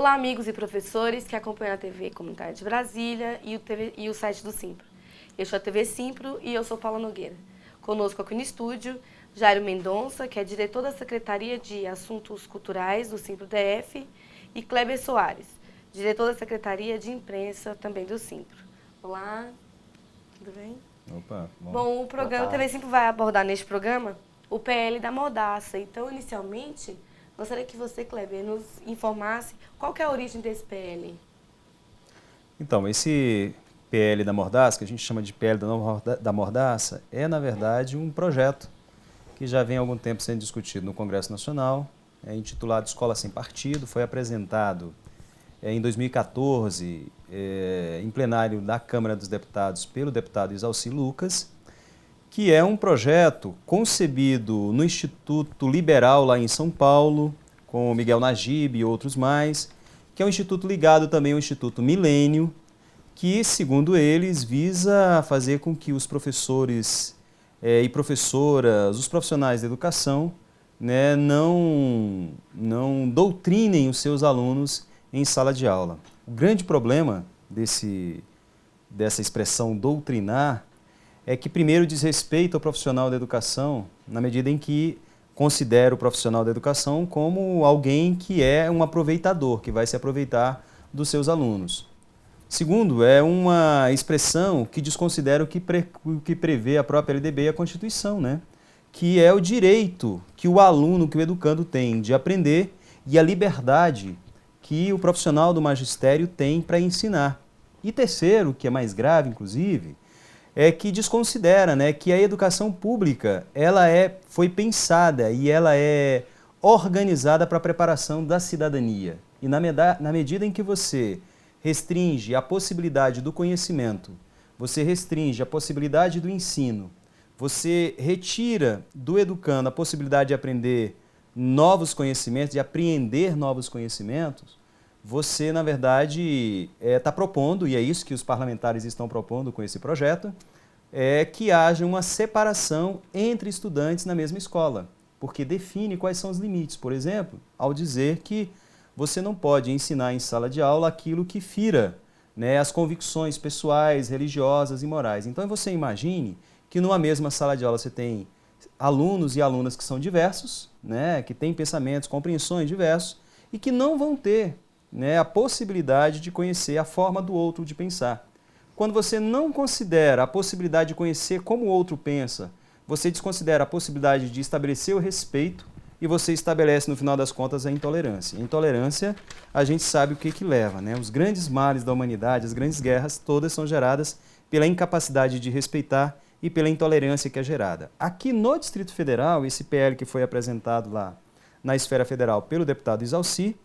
Olá, amigos e professores que acompanham a TV Comunitária de Brasília e o site do Simpro. Eu sou a TV Simpro e eu sou Paula Nogueira. Conosco aqui no estúdio, Jairo Mendonça, que é diretor da Secretaria de Assuntos Culturais do Simpro DF, e Kleber Soares, diretor da Secretaria de Imprensa também do Simpro. Olá, tudo bem? Opa, Bom, o programa TV Simpro vai abordar neste programa o PL da mordaça. Então, inicialmente, gostaria que você, Kleber, nos informasse qual que é a origem desse PL. Então, esse PL da mordaça, que a gente chama de PL da mordaça, é, na verdade, um projeto que já vem há algum tempo sendo discutido no Congresso Nacional, é intitulado Escola Sem Partido, foi apresentado em 2014 em plenário da Câmara dos Deputados pelo deputado Isalci Lucas, que é um projeto concebido no Instituto Liberal lá em São Paulo, com o Miguel Najib e outros mais, que é um instituto ligado também ao Instituto Milênio, que, segundo eles, visa fazer com que os professores e professoras, os profissionais da educação, né, não doutrinem os seus alunos em sala de aula. O grande problema dessa expressão doutrinar é que primeiro diz respeito ao profissional da educação, na medida em que considera o profissional da educação como alguém que é um aproveitador, que vai se aproveitar dos seus alunos. Segundo, é uma expressão que desconsidera o que prevê a própria LDB e a Constituição, né? Que é o direito que o aluno, que o educando tem de aprender e a liberdade que o profissional do magistério tem para ensinar. E terceiro, que é mais grave, inclusive, é que desconsidera, né, que a educação pública foi pensada e ela é organizada para a preparação da cidadania. E na medida em que você restringe a possibilidade do conhecimento, você restringe a possibilidade do ensino, você retira do educando a possibilidade de aprender novos conhecimentos, de apreender novos conhecimentos, você, na verdade, está propondo, e é isso que os parlamentares estão propondo com esse projeto, é que haja uma separação entre estudantes na mesma escola, porque define quais são os limites. Por exemplo, ao dizer que você não pode ensinar em sala de aula aquilo que fira, né, as convicções pessoais, religiosas e morais. Então, você imagine que numa mesma sala de aula você tem alunos e alunas que são diversos, né, que têm pensamentos, compreensões diversos e que não vão ter, né, a possibilidade de conhecer a forma do outro de pensar. Quando você não considera a possibilidade de conhecer como o outro pensa, você desconsidera a possibilidade de estabelecer o respeito e você estabelece, no final das contas, a intolerância. A intolerância, a gente sabe o que leva, né? Os grandes males da humanidade, as grandes guerras, todas são geradas pela incapacidade de respeitar e pela intolerância que é gerada. Aqui no Distrito Federal, esse PL que foi apresentado lá na esfera federal pelo deputado Isalci,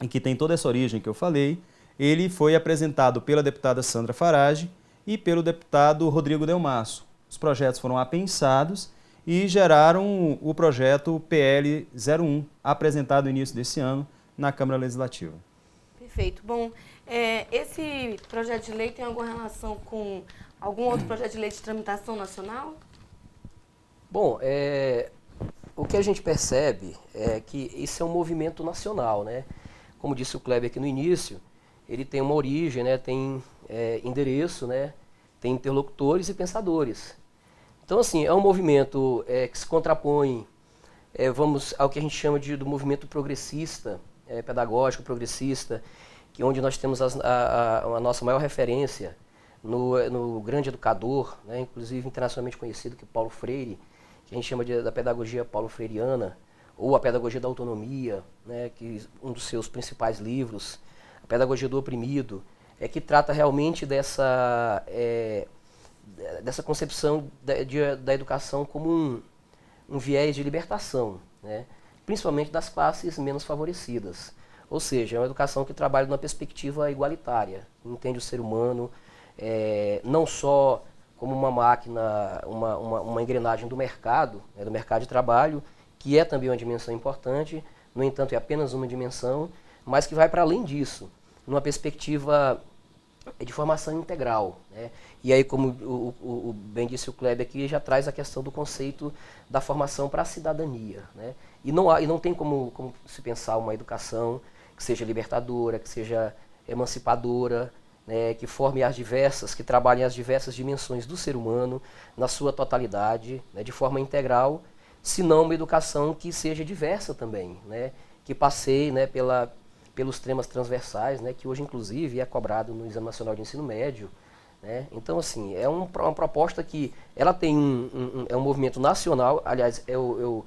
e que tem toda essa origem que eu falei, ele foi apresentado pela deputada Sandra Farage e pelo deputado Rodrigo Delmasso. Os projetos foram apensados e geraram o projeto PL 01, apresentado no início desse ano na Câmara Legislativa. Perfeito. Bom, esse projeto de lei tem alguma relação com algum outro projeto de lei de tramitação nacional? Bom, o que a gente percebe é que isso é um movimento nacional, né? Como disse o Kleber aqui no início, ele tem uma origem, né? Tem endereço, né? Tem interlocutores e pensadores. Então, assim, é um movimento que se contrapõe, vamos ao que a gente chama do movimento progressista, pedagógico progressista, que onde nós temos a nossa maior referência no grande educador, né? Inclusive internacionalmente conhecido, que é Paulo Freire, que a gente chama da pedagogia paulo-freiriana, ou a pedagogia da autonomia, né, que um dos seus principais livros, a pedagogia do oprimido, que trata realmente dessa concepção da educação como um viés de libertação, né, principalmente das classes menos favorecidas. Ou seja, é uma educação que trabalha numa perspectiva igualitária, entende o ser humano não só como uma máquina, uma engrenagem do mercado de trabalho, que é também uma dimensão importante, no entanto é apenas uma dimensão, mas que vai para além disso, numa perspectiva de formação integral, né? E aí, como bem disse o Kleber aqui, já traz a questão do conceito da formação para a cidadania, né? E não tem como se pensar uma educação que seja libertadora, que seja emancipadora, né, que trabalhem as diversas dimensões do ser humano na sua totalidade, né, de forma integral, se não uma educação que seja diversa também, né, que passeie, né, pelos temas transversais, né, que hoje inclusive é cobrado no Exame Nacional de Ensino Médio, né. Então, assim, é uma proposta que ela tem é um movimento nacional, aliás, eu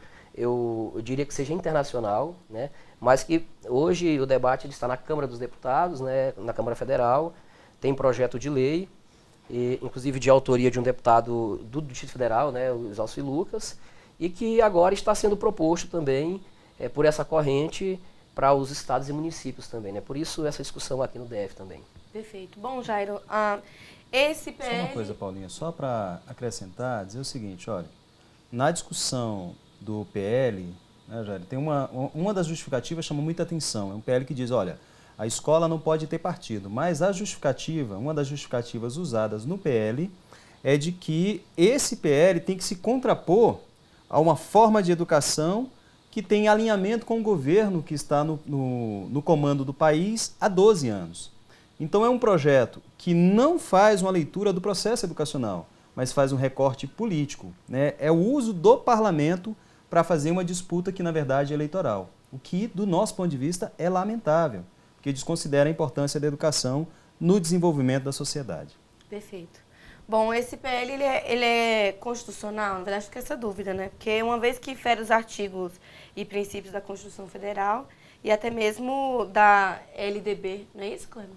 diria que seja internacional, né, mas que hoje o debate ele está na Câmara dos Deputados, né, na Câmara Federal, tem projeto de lei, inclusive de autoria de um deputado do Distrito Federal, né, o Exalci Lucas, e que agora está sendo proposto também por essa corrente para os estados e municípios também, né? Por isso essa discussão aqui no DF também. Perfeito. Bom, Jairo, esse PL... Só uma coisa, Paulinha, só para acrescentar, dizer o seguinte, olha, na discussão do PL, né, Jairo, tem uma das justificativas chama muita atenção, é um PL que diz, olha, a escola não pode ter partido, mas a justificativa, uma das justificativas usadas no PL é de que esse PL tem que se contrapor a uma forma de educação que tem alinhamento com o governo que está no comando do país há 12 anos. Então é um projeto que não faz uma leitura do processo educacional, mas faz um recorte político, né? É o uso do parlamento para fazer uma disputa que, na verdade, é eleitoral. O que, do nosso ponto de vista, é lamentável, porque desconsidera a importância da educação no desenvolvimento da sociedade. Perfeito. Bom, esse PL ele é constitucional? Na verdade, fica essa dúvida, né? Porque uma vez que fere os artigos e princípios da Constituição Federal e até mesmo da LDB, não é isso, Cleber?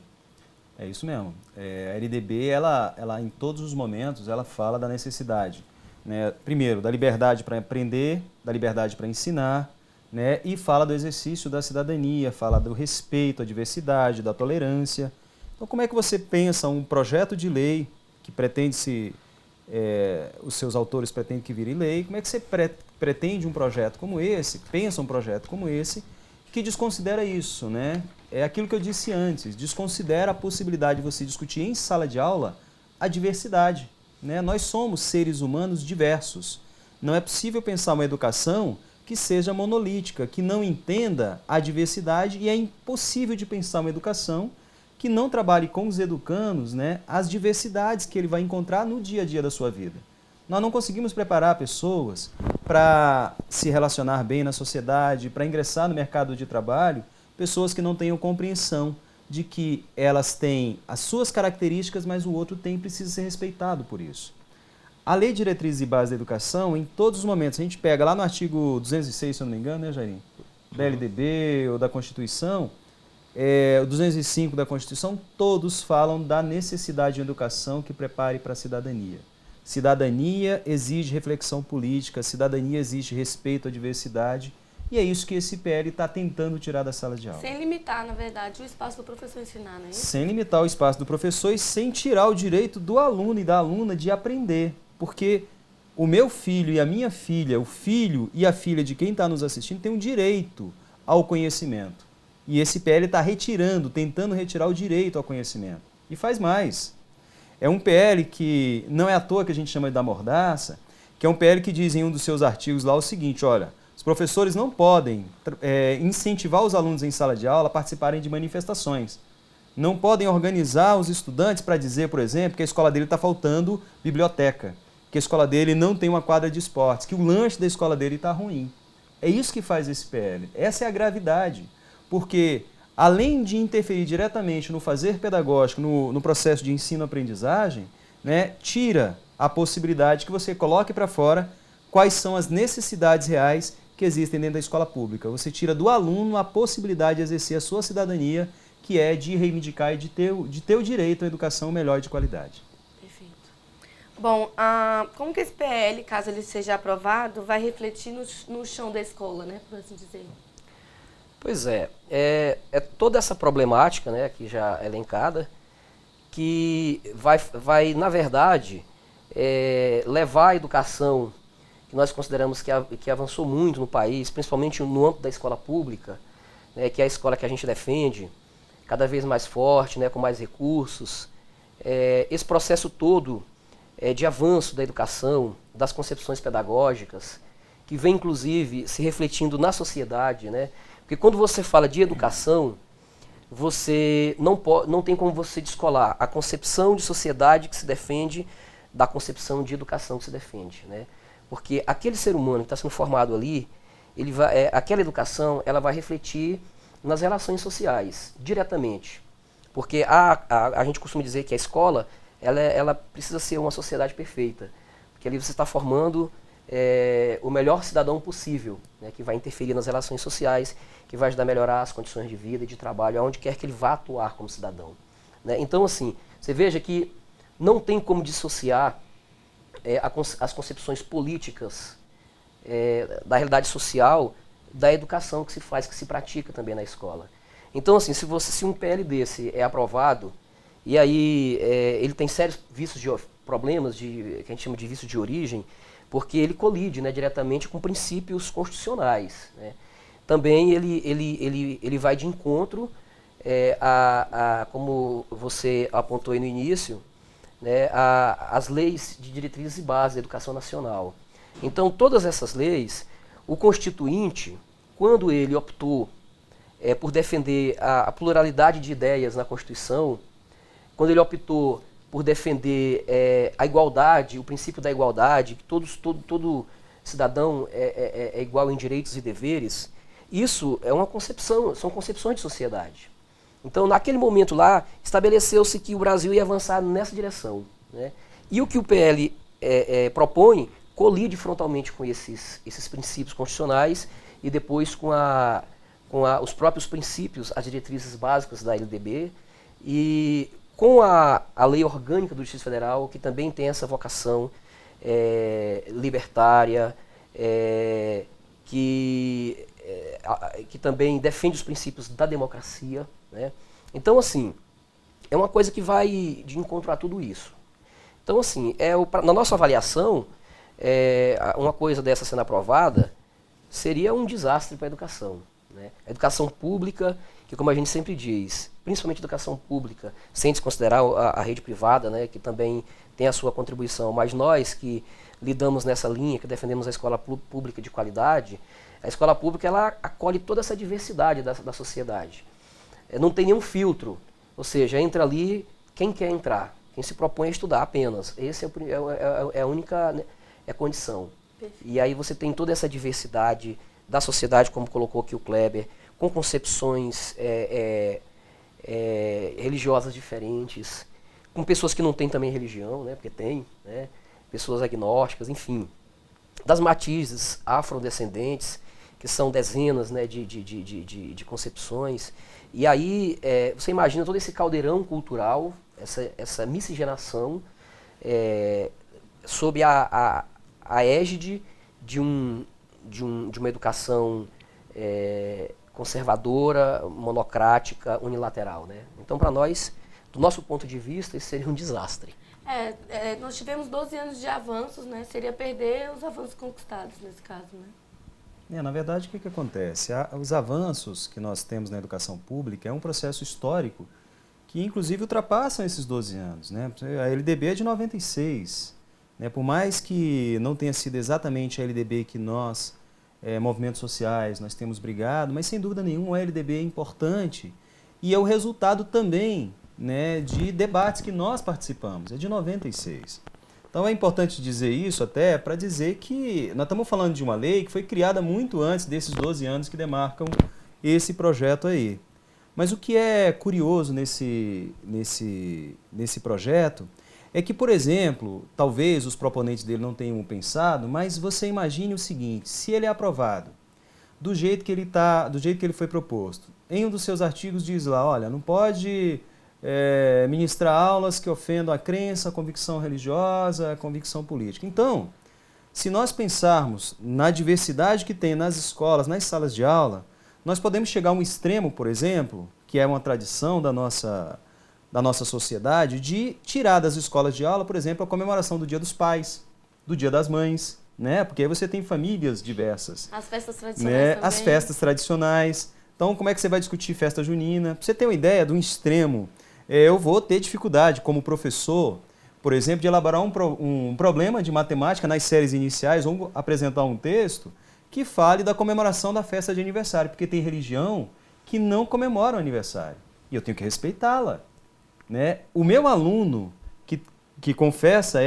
É isso mesmo. A LDB, ela em todos os momentos, ela fala da necessidade, né? Primeiro, da liberdade para aprender, da liberdade para ensinar, né? E fala do exercício da cidadania, fala do respeito à diversidade, da tolerância. Então, como é que você pensa um projeto de lei que pretende os seus autores pretendem que vire lei, como é que você pretende um projeto como esse, pensa um projeto como esse, que desconsidera isso, né? É aquilo que eu disse antes, desconsidera a possibilidade de você discutir em sala de aula a diversidade, né? Nós somos seres humanos diversos. Não é possível pensar uma educação que seja monolítica, que não entenda a diversidade, e é impossível de pensar uma educação que não trabalhe com os educandos, né, as diversidades que ele vai encontrar no dia a dia da sua vida. Nós não conseguimos preparar pessoas para se relacionar bem na sociedade, para ingressar no mercado de trabalho, pessoas que não tenham compreensão de que elas têm as suas características, mas o outro precisa ser respeitado por isso. A Lei de Diretrizes e Bases da Educação, em todos os momentos, a gente pega lá no artigo 206, se eu não me engano, né, Jairinho? Da LDB ou da Constituição, o 205 da Constituição, todos falam da necessidade de educação que prepare para a cidadania. Cidadania exige reflexão política, cidadania exige respeito à diversidade, e é isso que esse PL está tentando tirar da sala de aula. Sem limitar, na verdade, o espaço do professor ensinar, não é isso? Sem limitar o espaço do professor e sem tirar o direito do aluno e da aluna de aprender, porque o meu filho e a minha filha, o filho e a filha de quem está nos assistindo tem um direito ao conhecimento. E esse PL está tentando retirar o direito ao conhecimento. E faz mais. É um PL que não é à toa que a gente chama de da mordaça, que é um PL que diz em um dos seus artigos lá o seguinte, olha, os professores não podem incentivar os alunos em sala de aula a participarem de manifestações. Não podem organizar os estudantes para dizer, por exemplo, que a escola dele está faltando biblioteca, que a escola dele não tem uma quadra de esportes, que o lanche da escola dele está ruim. É isso que faz esse PL. Essa é a gravidade. Porque, além de interferir diretamente no fazer pedagógico, no processo de ensino-aprendizagem, né, tira a possibilidade que você coloque para fora quais são as necessidades reais que existem dentro da escola pública. Você tira do aluno a possibilidade de exercer a sua cidadania, que é de reivindicar e de ter o direito à educação melhor e de qualidade. Perfeito. Bom, como que esse PL, caso ele seja aprovado, vai refletir no chão da escola, né, por assim dizer? Pois é toda essa problemática, né, que já é elencada, que vai na verdade, levar a educação, que nós consideramos que avançou muito no país, principalmente no âmbito da escola pública, né, que é a escola que a gente defende, cada vez mais forte, né, com mais recursos. Esse processo todo de avanço da educação, das concepções pedagógicas, que vem inclusive se refletindo na sociedade, né? Porque quando você fala de educação, você não tem como você descolar a concepção de sociedade que se defende da concepção de educação que se defende, né? Porque aquele ser humano que está sendo formado ali, aquela educação ela vai refletir nas relações sociais, diretamente. Porque a gente costuma dizer que a escola ela precisa ser uma sociedade perfeita, porque ali você está formando o melhor cidadão possível, né, que vai interferir nas relações sociais, que vai ajudar a melhorar as condições de vida e de trabalho, aonde quer que ele vá atuar como cidadão, né? Então, assim, você veja que não tem como dissociar as concepções políticas da realidade social da educação que se faz, que se pratica também na escola. Então, assim, se um PL desse é aprovado, e aí ele tem sérios problemas que a gente chama de vício de origem, porque ele colide, né, diretamente com princípios constitucionais, né? Também ele vai de encontro como você apontou aí no início, né, as leis de diretrizes e bases da educação nacional. Então, todas essas leis, o Constituinte, quando ele optou por defender a pluralidade de ideias na Constituição, quando ele optou por defender a igualdade, o princípio da igualdade, que todo cidadão é igual em direitos e deveres, isso é uma concepção, são concepções de sociedade. Então, naquele momento lá, estabeleceu-se que o Brasil ia avançar nessa direção, né? E o que o PL propõe colide frontalmente com esses princípios constitucionais e depois com os próprios princípios, as diretrizes básicas da LDB e com a Lei Orgânica do Distrito Federal, que também tem essa vocação libertária, que também defende os princípios da democracia, né? Então, assim, é uma coisa que vai de encontro a tudo isso. Então, assim, na nossa avaliação, uma coisa dessa sendo aprovada seria um desastre para a educação, né? A educação pública, que como a gente sempre diz, principalmente a educação pública, sem desconsiderar a rede privada, né, que também tem a sua contribuição, mas nós que lidamos nessa linha, que defendemos a escola pública de qualidade, a escola pública ela acolhe toda essa diversidade da sociedade. Não tem nenhum filtro, ou seja, entra ali quem quer entrar, quem se propõe a estudar apenas. Essa é a única, né, condição. E aí você tem toda essa diversidade da sociedade, como colocou aqui o Kleber, com concepções religiosas diferentes, com pessoas que não têm também religião, né, porque tem, né, pessoas agnósticas, enfim, das matizes afrodescendentes, que são dezenas, né, de concepções. E aí você imagina todo esse caldeirão cultural, essa miscigenação, sob a égide de uma educação conservadora, monocrática, unilateral, né? Então, para nós, do nosso ponto de vista, isso seria um desastre. Nós tivemos 12 anos de avanços, né? Seria perder os avanços conquistados nesse caso, né? Na verdade, o que acontece? Os avanços que nós temos na educação pública é um processo histórico que, inclusive, ultrapassam esses 12 anos, né? A LDB é de 96. Né? Por mais que não tenha sido exatamente a LDB que nós, movimentos sociais, nós temos brigado, mas, sem dúvida nenhuma, a LDB é importante e é o resultado também, né, de debates que nós participamos, é de 96. Então é importante dizer isso até para dizer que nós estamos falando de uma lei que foi criada muito antes desses 12 anos que demarcam esse projeto aí. Mas o que é curioso nesse projeto é que, por exemplo, talvez os proponentes dele não tenham pensado, mas você imagine o seguinte: se ele é aprovado do jeito que ele foi proposto, em um dos seus artigos diz lá, olha, não pode ministrar aulas que ofendam a crença, a convicção religiosa, a convicção política. Então, se nós pensarmos na diversidade que tem nas escolas, nas salas de aula, nós podemos chegar a um extremo, por exemplo, que é uma tradição da nossa sociedade, de tirar das escolas de aula, por exemplo, a comemoração do Dia dos Pais, do Dia das Mães, né? Porque aí você tem famílias diversas. As festas tradicionais, né? também. As festas tradicionais. Então, como é que você vai discutir festa junina? Pra você ter uma ideia de um extremo, eu vou ter dificuldade como professor, por exemplo, de elaborar um problema de matemática nas séries iniciais ou apresentar um texto que fale da comemoração da festa de aniversário, porque tem religião que não comemora o aniversário. e eu tenho que respeitá-la, né? O meu aluno que confessa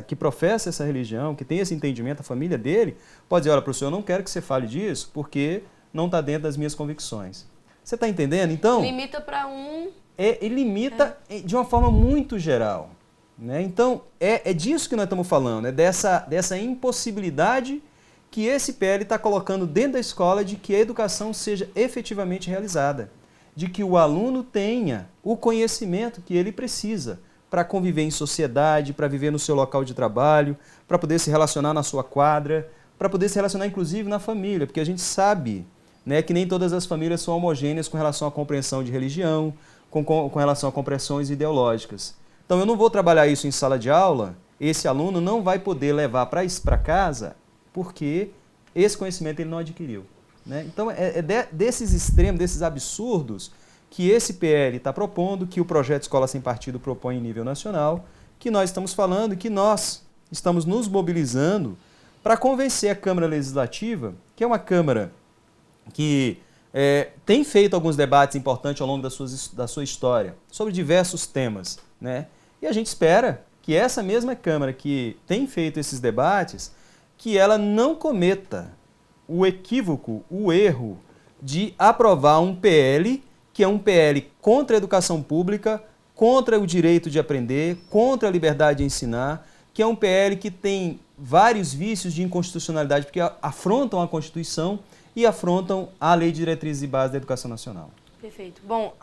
que professa essa religião, que tem esse entendimento, a família dele, pode dizer, olha, professor, eu não quero que você fale disso, porque não está dentro das minhas convicções. Você está entendendo? Então, limita para um... Ele limita de uma forma muito geral, né? Então, é disso que nós estamos falando, dessa impossibilidade que esse PL está colocando dentro da escola de que a educação seja efetivamente realizada, de que o aluno tenha o conhecimento que ele precisa para conviver em sociedade, para viver no seu local de trabalho, para poder se relacionar na sua quadra, para poder se relacionar inclusive na família, porque a gente sabe, né, que nem todas as famílias são homogêneas com relação à compreensão de religião, com relação a compreensões ideológicas. Então eu não vou trabalhar isso em sala de aula, esse aluno não vai poder levar para casa porque esse conhecimento ele não adquiriu, né? Então desses extremos, desses absurdos que esse PL está propondo, que o projeto Escola Sem Partido propõe em nível nacional, que nós estamos falando, que nós estamos nos mobilizando para convencer a Câmara Legislativa, que é uma Câmara que tem feito alguns debates importantes ao longo da sua história, sobre diversos temas, né? E a gente espera que essa mesma Câmara que tem feito esses debates, que ela não cometa o equívoco, o erro de aprovar um PL que é um PL contra a educação pública, contra o direito de aprender, contra a liberdade de ensinar, que é um PL que tem vários vícios de inconstitucionalidade, porque afrontam a Constituição e afrontam a Lei de Diretrizes e Bases da Educação Nacional. Perfeito. Bom,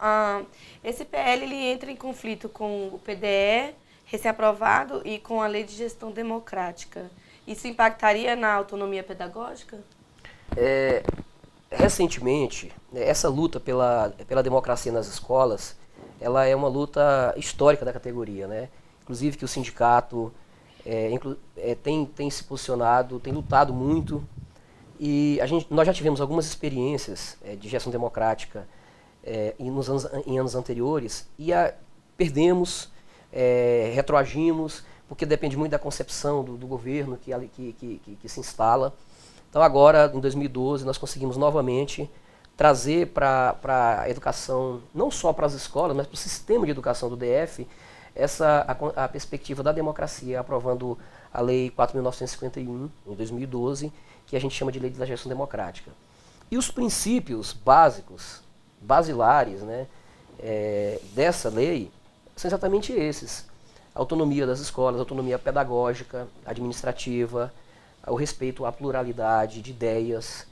esse PL ele entra em conflito com o PDE, recém-aprovado, e com a Lei de Gestão Democrática. Isso impactaria na autonomia pedagógica? Recentemente, essa luta pela democracia nas escolas, ela é uma luta histórica da categoria, né? Inclusive que o sindicato tem se posicionado, tem lutado muito, e nós já tivemos algumas experiências de gestão democrática em anos anteriores, e perdemos, retroagimos, porque depende muito da concepção do governo que se instala. Então agora, em 2012, nós conseguimos novamente trazer para a educação, não só para as escolas, mas para o sistema de educação do DF, a perspectiva da democracia, aprovando a Lei 4.951, em 2012, que a gente chama de Lei da Gestão Democrática. E os princípios basilares, né, dessa lei são exatamente esses. A autonomia das escolas, a autonomia pedagógica, administrativa, o respeito à pluralidade de ideias,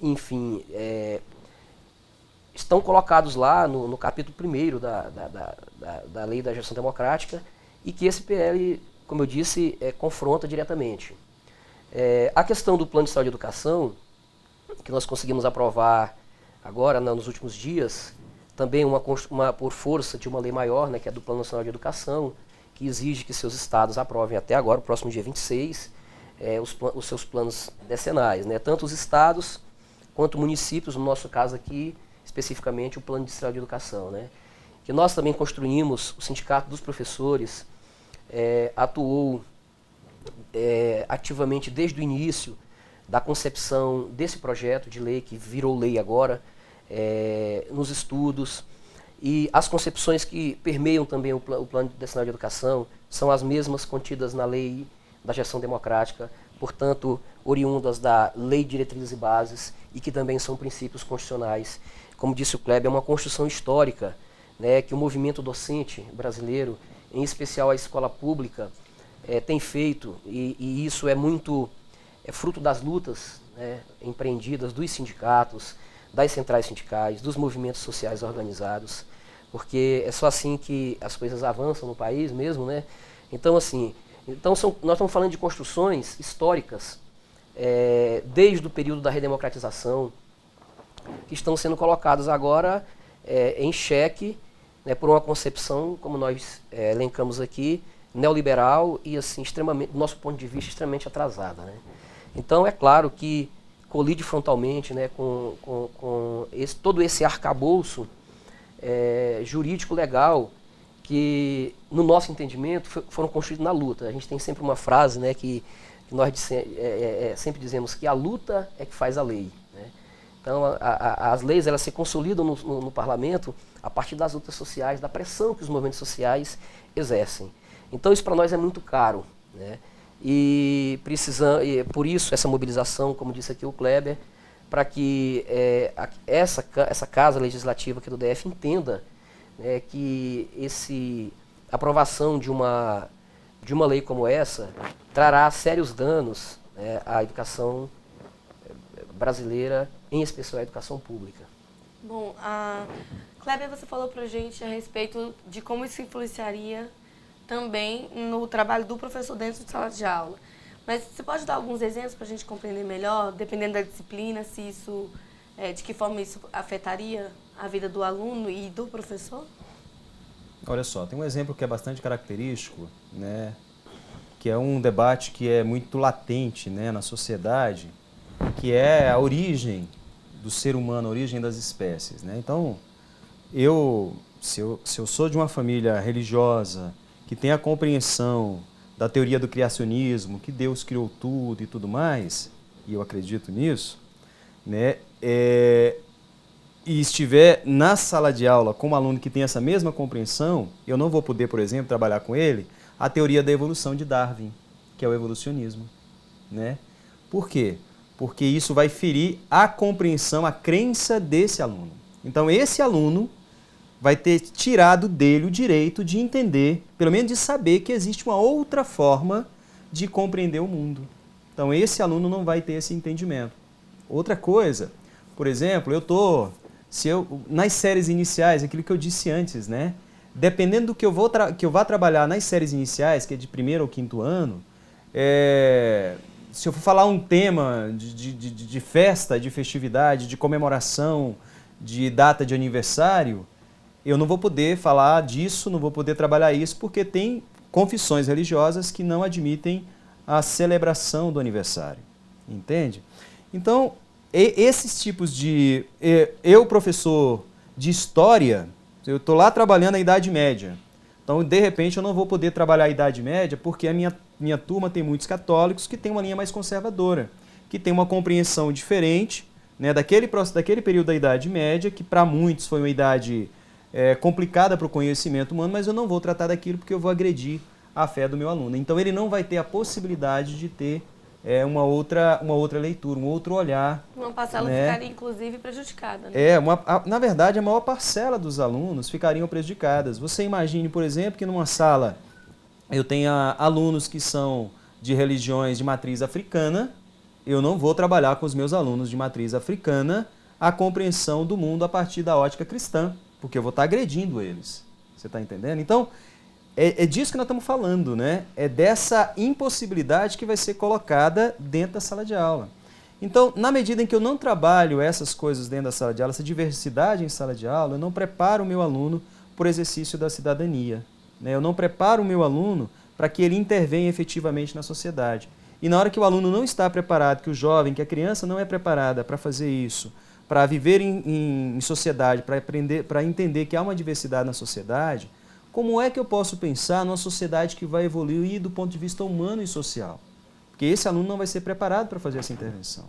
enfim, estão colocados lá no capítulo 1º da Lei da Gestão Democrática, e que esse PL, como eu disse, confronta diretamente. A questão do Plano de Saúde e Educação, que nós conseguimos aprovar agora, nos últimos dias, também por força de uma lei maior, né, que é do Plano Nacional de Educação, que exige que seus estados aprovem até agora, o próximo dia 26, os seus planos decenais, né? Tanto os estados quanto municípios, no nosso caso aqui, especificamente o Plano Distrital de Educação, né? Que nós também construímos, o Sindicato dos Professores atuou ativamente desde o início da concepção desse projeto de lei, que virou lei agora, nos estudos. E as concepções que permeiam também o Plano Nacional de Educação são as mesmas contidas na Lei da Gestão Democrática, portanto, oriundas da Lei de Diretrizes e Bases, e que também são princípios constitucionais. Como disse o Kleber, é uma construção histórica, né, que o movimento docente brasileiro, em especial a escola pública, tem feito, e isso é fruto das lutas, né, empreendidas dos sindicatos, das centrais sindicais, dos movimentos sociais organizados, porque é só assim que as coisas avançam no país mesmo, né? Então, assim, nós estamos falando de construções históricas, desde o período da redemocratização, que estão sendo colocadas agora em xeque, né, por uma concepção, como nós elencamos aqui, neoliberal e, assim, extremamente, do nosso ponto de vista, extremamente atrasada, né? Então, é claro que colide frontalmente, né, com todo esse arcabouço jurídico legal que, no nosso entendimento, foram construídos na luta. A gente tem sempre uma frase, né, que nós sempre dizemos que a luta é que faz a lei, né? Então, as leis elas se consolidam no parlamento a partir das lutas sociais, da pressão que os movimentos sociais exercem. Então, isso para nós é muito caro, né? E por isso essa mobilização, como disse aqui o Kleber, para que essa Casa Legislativa aqui do DF entenda, né, que a aprovação de uma lei como essa trará sérios danos, né, à educação brasileira, em especial à educação pública. Bom, Kleber, você falou pra gente a respeito de como isso influenciaria também no trabalho do professor dentro de sala de aula. Mas você pode dar alguns exemplos para a gente compreender melhor, dependendo da disciplina, de que forma isso afetaria a vida do aluno e do professor? Olha só, tem um exemplo que é bastante característico, né, que é um debate que é muito latente, né, na sociedade, que é a origem do ser humano, a origem das espécies, né? Então, se eu sou de uma família religiosa que tem a compreensão da teoria do criacionismo, que Deus criou tudo e tudo mais, e eu acredito nisso, né, e estiver na sala de aula com um aluno que tem essa mesma compreensão, eu não vou poder, por exemplo, trabalhar com ele a teoria da evolução de Darwin, que é o evolucionismo, né? Por quê? Porque isso vai ferir a compreensão, a crença desse aluno. Então, esse aluno vai ter tirado dele o direito de entender, pelo menos de saber que existe uma outra forma de compreender o mundo. Então, esse aluno não vai ter esse entendimento. Outra coisa, por exemplo, nas séries iniciais, aquilo que eu disse antes, né? Dependendo do que eu vá trabalhar nas séries iniciais, que é de 1º ao 5º ano, se eu for falar um tema de festa, de festividade, de comemoração, de data de aniversário, eu não vou poder falar disso, não vou poder trabalhar isso, porque tem confissões religiosas que não admitem a celebração do aniversário, entende? Então, esses tipos de... Eu, professor de História, eu estou lá trabalhando a Idade Média, então, de repente, eu não vou poder trabalhar a Idade Média porque a minha turma tem muitos católicos que tem uma linha mais conservadora, que tem uma compreensão diferente, né, daquele período da Idade Média, que para muitos foi uma idade complicada para o conhecimento humano, mas eu não vou tratar daquilo porque eu vou agredir a fé do meu aluno. Então, ele não vai ter a possibilidade de ter uma outra leitura, um outro olhar. Uma parcela, né, ficaria, inclusive, prejudicada. Né? Na verdade, a maior parcela dos alunos ficariam prejudicadas. Você imagine, por exemplo, que numa sala eu tenha alunos que são de religiões de matriz africana, eu não vou trabalhar com os meus alunos de matriz africana a compreensão do mundo a partir da ótica cristã, porque eu vou estar agredindo eles. Você está entendendo? Então, é disso que nós estamos falando, né? É dessa impossibilidade que vai ser colocada dentro da sala de aula. Então, na medida em que eu não trabalho essas coisas dentro da sala de aula, essa diversidade em sala de aula, eu não preparo o meu aluno para o exercício da cidadania, né? Eu não preparo o meu aluno para que ele intervenha efetivamente na sociedade. E na hora que o aluno não está preparado, que o jovem, que a criança não é preparada para fazer isso, para viver em sociedade, para aprender, para entender que há uma diversidade na sociedade, como é que eu posso pensar numa sociedade que vai evoluir do ponto de vista humano e social? Porque esse aluno não vai ser preparado para fazer essa intervenção.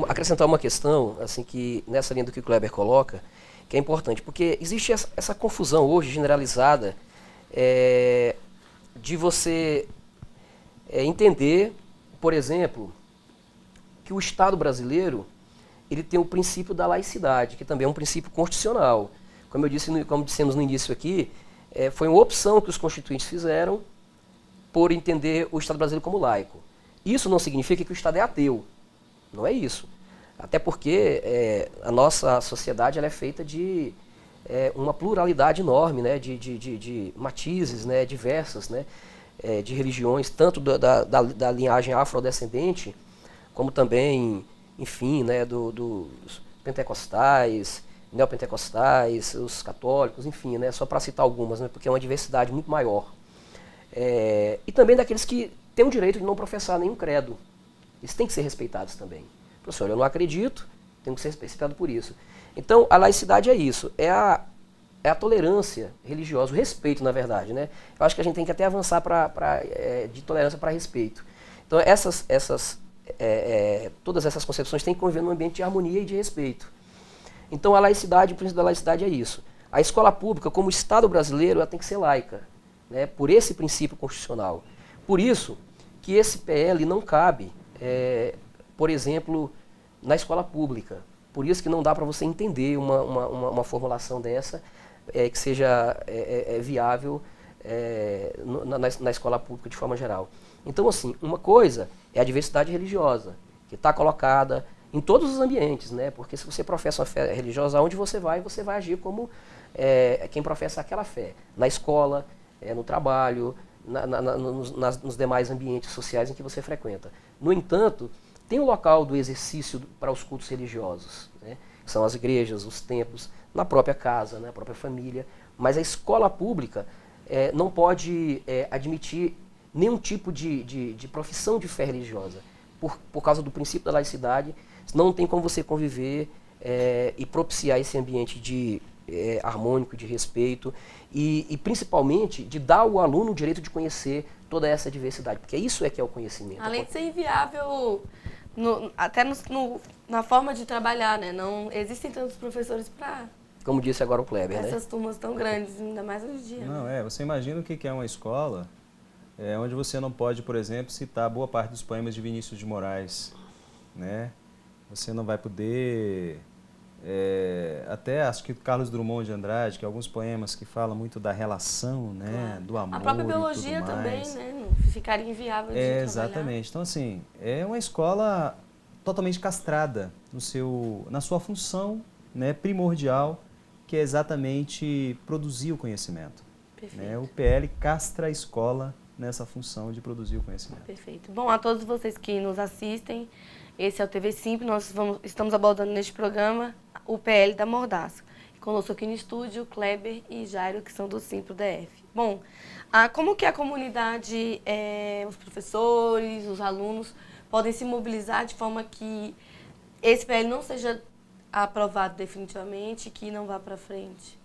Acrescentar uma questão, assim, que nessa linha do que o Kleber coloca, que é importante, porque existe essa confusão hoje generalizada de você entender, por exemplo, que o Estado brasileiro ele tem o princípio da laicidade, que também é um princípio constitucional. Como dissemos no início aqui, foi uma opção que os constituintes fizeram por entender o Estado brasileiro como laico. Isso não significa que o Estado é ateu. Não é isso. Até porque a nossa sociedade ela é feita de uma pluralidade enorme, né, de matizes, né, diversas, né, de religiões, tanto da linhagem afrodescendente, como também, enfim, né, dos pentecostais, neopentecostais, os católicos, enfim, né, só para citar algumas, né, porque é uma diversidade muito maior. E também daqueles que têm o direito de não professar nenhum credo. Eles têm que ser respeitados também. Professor, eu não acredito, tenho que ser respeitado por isso. Então, a laicidade é isso, é a tolerância religiosa, o respeito, na verdade, né? Eu acho que a gente tem que até avançar de tolerância para respeito. Então, essas todas essas concepções têm que conviver num ambiente de harmonia e de respeito. Então a laicidade, o princípio da laicidade é isso. A escola pública, como Estado brasileiro, ela tem que ser laica, né, por esse princípio constitucional. Por isso que esse PL não cabe, por exemplo, na escola pública. Por isso que não dá para você entender uma formulação dessa que seja viável na escola pública de forma geral. Então, assim, uma coisa é a diversidade religiosa, que está colocada em todos os ambientes, né? Porque se você professa uma fé religiosa, aonde você vai agir como quem professa aquela fé. Na escola, no trabalho, nos demais ambientes sociais em que você frequenta. No entanto, tem um local do exercício para os cultos religiosos, né? Que são as igrejas, os templos, na própria casa, na própria família. Mas a escola pública não pode admitir nenhum tipo de profissão de fé religiosa, por causa do princípio da laicidade. Não tem como você conviver e propiciar esse ambiente harmônico, de respeito e principalmente de dar ao aluno o direito de conhecer toda essa diversidade, porque isso que é o conhecimento. Além de ser inviável até na forma de trabalhar, né? Não existem tantos professores para... Como disse agora o Kleber, essas turmas tão grandes, ainda mais hoje em dia. Não, né? você imagina o que é uma escola onde você não pode, por exemplo, citar boa parte dos poemas de Vinícius de Moraes, né? Você não vai poder... até acho que Carlos Drummond de Andrade, que alguns poemas que falam muito da relação, né, Claro. do amor. A própria biologia e tudo também, mais. né? Não ficaria inviável de trabalhar. Exatamente. Então, assim, é uma escola totalmente castrada na sua função, né, primordial, que é exatamente produzir o conhecimento. Perfeito. Né? O PL castra a escola nessa função de produzir o conhecimento. Perfeito. Bom, a todos vocês que nos assistem, esse é o TV Simples, nós estamos abordando neste programa o PL da Mordaça. Conosco aqui no estúdio, Kleber e Jairo, que são do Simpro DF. Bom, como que a comunidade, os professores, os alunos, podem se mobilizar de forma que esse PL não seja aprovado definitivamente, que não vá para frente?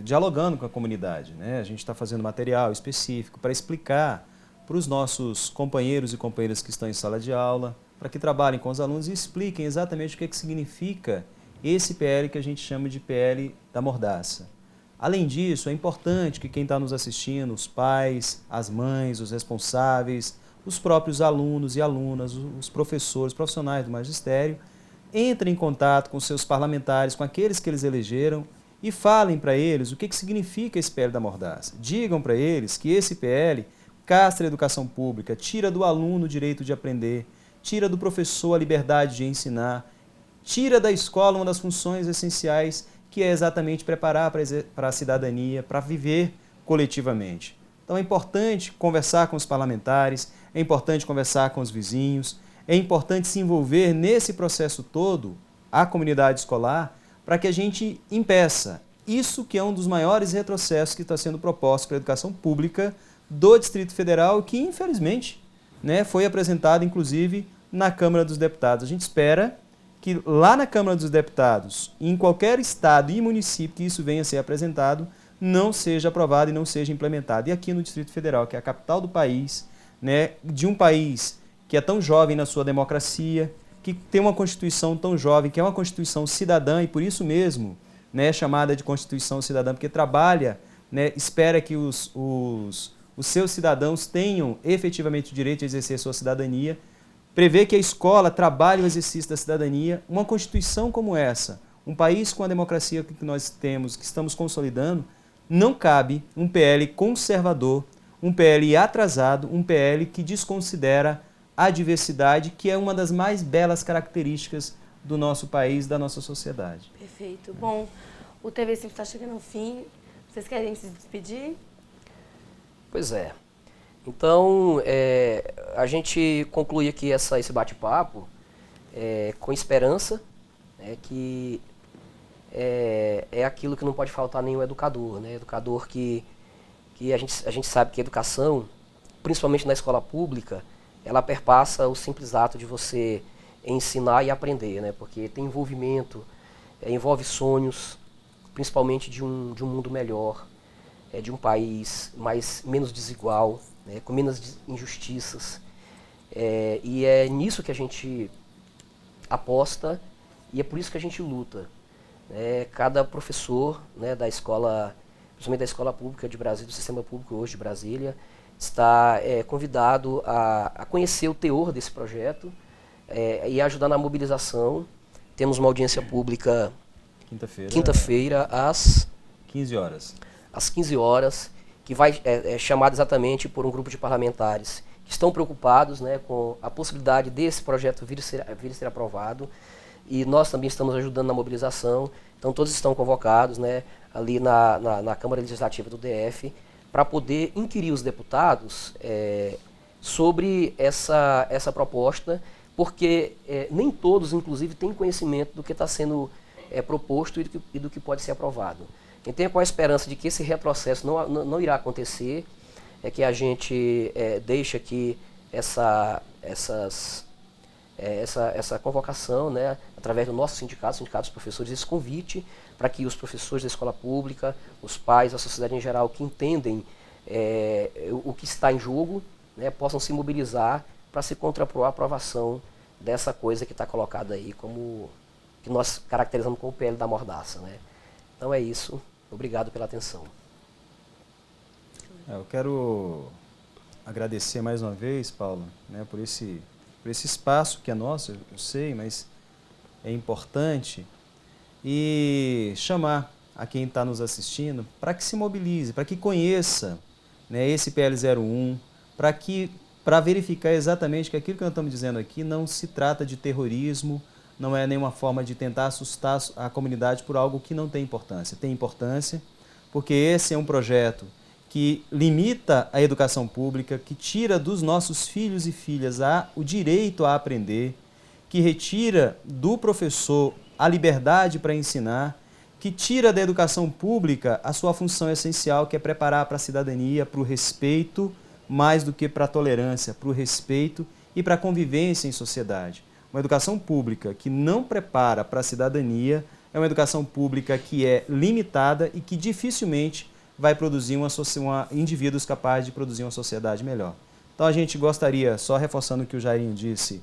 Dialogando com a comunidade, né? A gente está fazendo material específico para explicar para os nossos companheiros e companheiras que estão em sala de aula, para que trabalhem com os alunos e expliquem exatamente o que significa esse PL que a gente chama de PL da Mordaça. Além disso, é importante que quem está nos assistindo, os pais, as mães, os responsáveis, os próprios alunos e alunas, os professores, profissionais do magistério, entrem em contato com seus parlamentares, com aqueles que eles elegeram e falem para eles o que significa esse PL da Mordaça. Digam para eles que esse PL castra a educação pública, tira do aluno o direito de aprender, tira do professor a liberdade de ensinar, tira da escola uma das funções essenciais, que é exatamente preparar para a cidadania, para viver coletivamente. Então é importante conversar com os parlamentares, é importante conversar com os vizinhos, é importante se envolver nesse processo todo, a comunidade escolar, para que a gente impeça isso que é um dos maiores retrocessos que está sendo proposto para a educação pública do Distrito Federal, que infelizmente, né, foi apresentado inclusive na Câmara dos Deputados. A gente espera que lá na Câmara dos Deputados, em qualquer estado e município que isso venha a ser apresentado, não seja aprovado e não seja implementado. E aqui no Distrito Federal, que é a capital do país, né, de um país que é tão jovem na sua democracia, que tem uma Constituição tão jovem, que é uma Constituição cidadã, e por isso mesmo, né, é chamada de Constituição cidadã, porque trabalha, né, espera que os seus cidadãos tenham efetivamente o direito de exercer sua cidadania, prevê que a escola trabalhe o exercício da cidadania. Uma Constituição como essa, um país com a democracia que nós temos, que estamos consolidando, não cabe um PL conservador, um PL atrasado, um PL que desconsidera a diversidade, que é uma das mais belas características do nosso país, da nossa sociedade. Perfeito. Bom, o TV Simples está chegando ao fim. Vocês querem se despedir? Pois é. Então, a gente conclui aqui esse bate-papo com esperança, que é aquilo que não pode faltar nenhum educador, né? Educador que a gente sabe que a educação, principalmente na escola pública, ela perpassa o simples ato de você ensinar e aprender, né? Porque tem envolvimento, envolve sonhos, principalmente de um mundo melhor, de um país menos desigual, né? Com menos injustiças. E é nisso que a gente aposta e é por isso que a gente luta. Cada professor, né, da escola, principalmente da escola pública de Brasília, do sistema público hoje de Brasília, está convidado a conhecer o teor desse projeto e ajudar na mobilização. Temos uma audiência pública quinta-feira às 15 horas. Às 15 horas, que vai chamada exatamente por um grupo de parlamentares que estão preocupados, né, com a possibilidade desse projeto vir a ser aprovado. E nós também estamos ajudando na mobilização. Então todos estão convocados, né, ali na Câmara Legislativa do DF para poder inquirir os deputados sobre essa proposta, porque nem todos, inclusive, têm conhecimento do que está sendo proposto e do que pode ser aprovado. Quem tem com a esperança de que esse retrocesso não irá acontecer, é que a gente deixa aqui essa convocação, né, através do nosso sindicato, Sindicato dos Professores, esse convite para que os professores da escola pública, os pais, a sociedade em geral, que entendem o que está em jogo, né, possam se mobilizar para se contrapor à aprovação dessa coisa que está colocada aí, que nós caracterizamos como o PL da mordaça. Né? Então é isso. Obrigado pela atenção. Eu quero agradecer mais uma vez, Paulo, né, por esse espaço que é nosso, eu sei, mas é importante, e chamar a quem está nos assistindo para que se mobilize, para que conheça, né, esse PL 01, para verificar exatamente que aquilo que nós estamos dizendo aqui não se trata de terrorismo, não é nenhuma forma de tentar assustar a comunidade por algo que não tem importância. Tem importância porque esse é um projeto que limita a educação pública, que tira dos nossos filhos e filhas o direito a aprender, que retira do professor a liberdade para ensinar, que tira da educação pública a sua função essencial, que é preparar para a cidadania, para o respeito, mais do que para a tolerância, para o respeito e para a convivência em sociedade. Uma educação pública que não prepara para a cidadania é uma educação pública que é limitada e que dificilmente vai produzir indivíduos capazes de produzir uma sociedade melhor. Então a gente gostaria, só reforçando o que o Jairinho disse,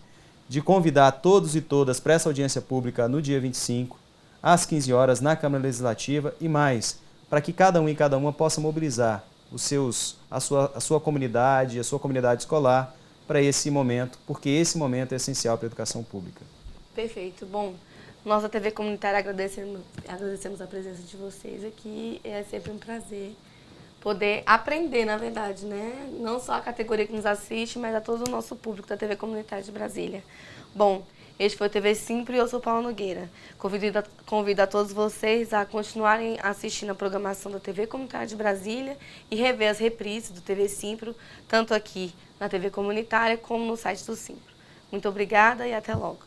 de convidar todos e todas para essa audiência pública no dia 25, às 15 horas, na Câmara Legislativa, e mais, para que cada um e cada uma possa mobilizar a sua comunidade, a sua comunidade escolar, para esse momento, porque esse momento é essencial para a educação pública. Perfeito. Bom, nós da TV Comunitária agradecemos a presença de vocês aqui. É sempre um prazer poder aprender, na verdade, né? Não só a categoria que nos assiste, mas a todo o nosso público da TV Comunitária de Brasília. Bom, este foi o TV Simpro e eu sou Paula Nogueira. Convido a todos vocês a continuarem assistindo a programação da TV Comunitária de Brasília e rever as reprises do TV Simpro, tanto aqui na TV Comunitária como no site do Simpro. Muito obrigada e até logo.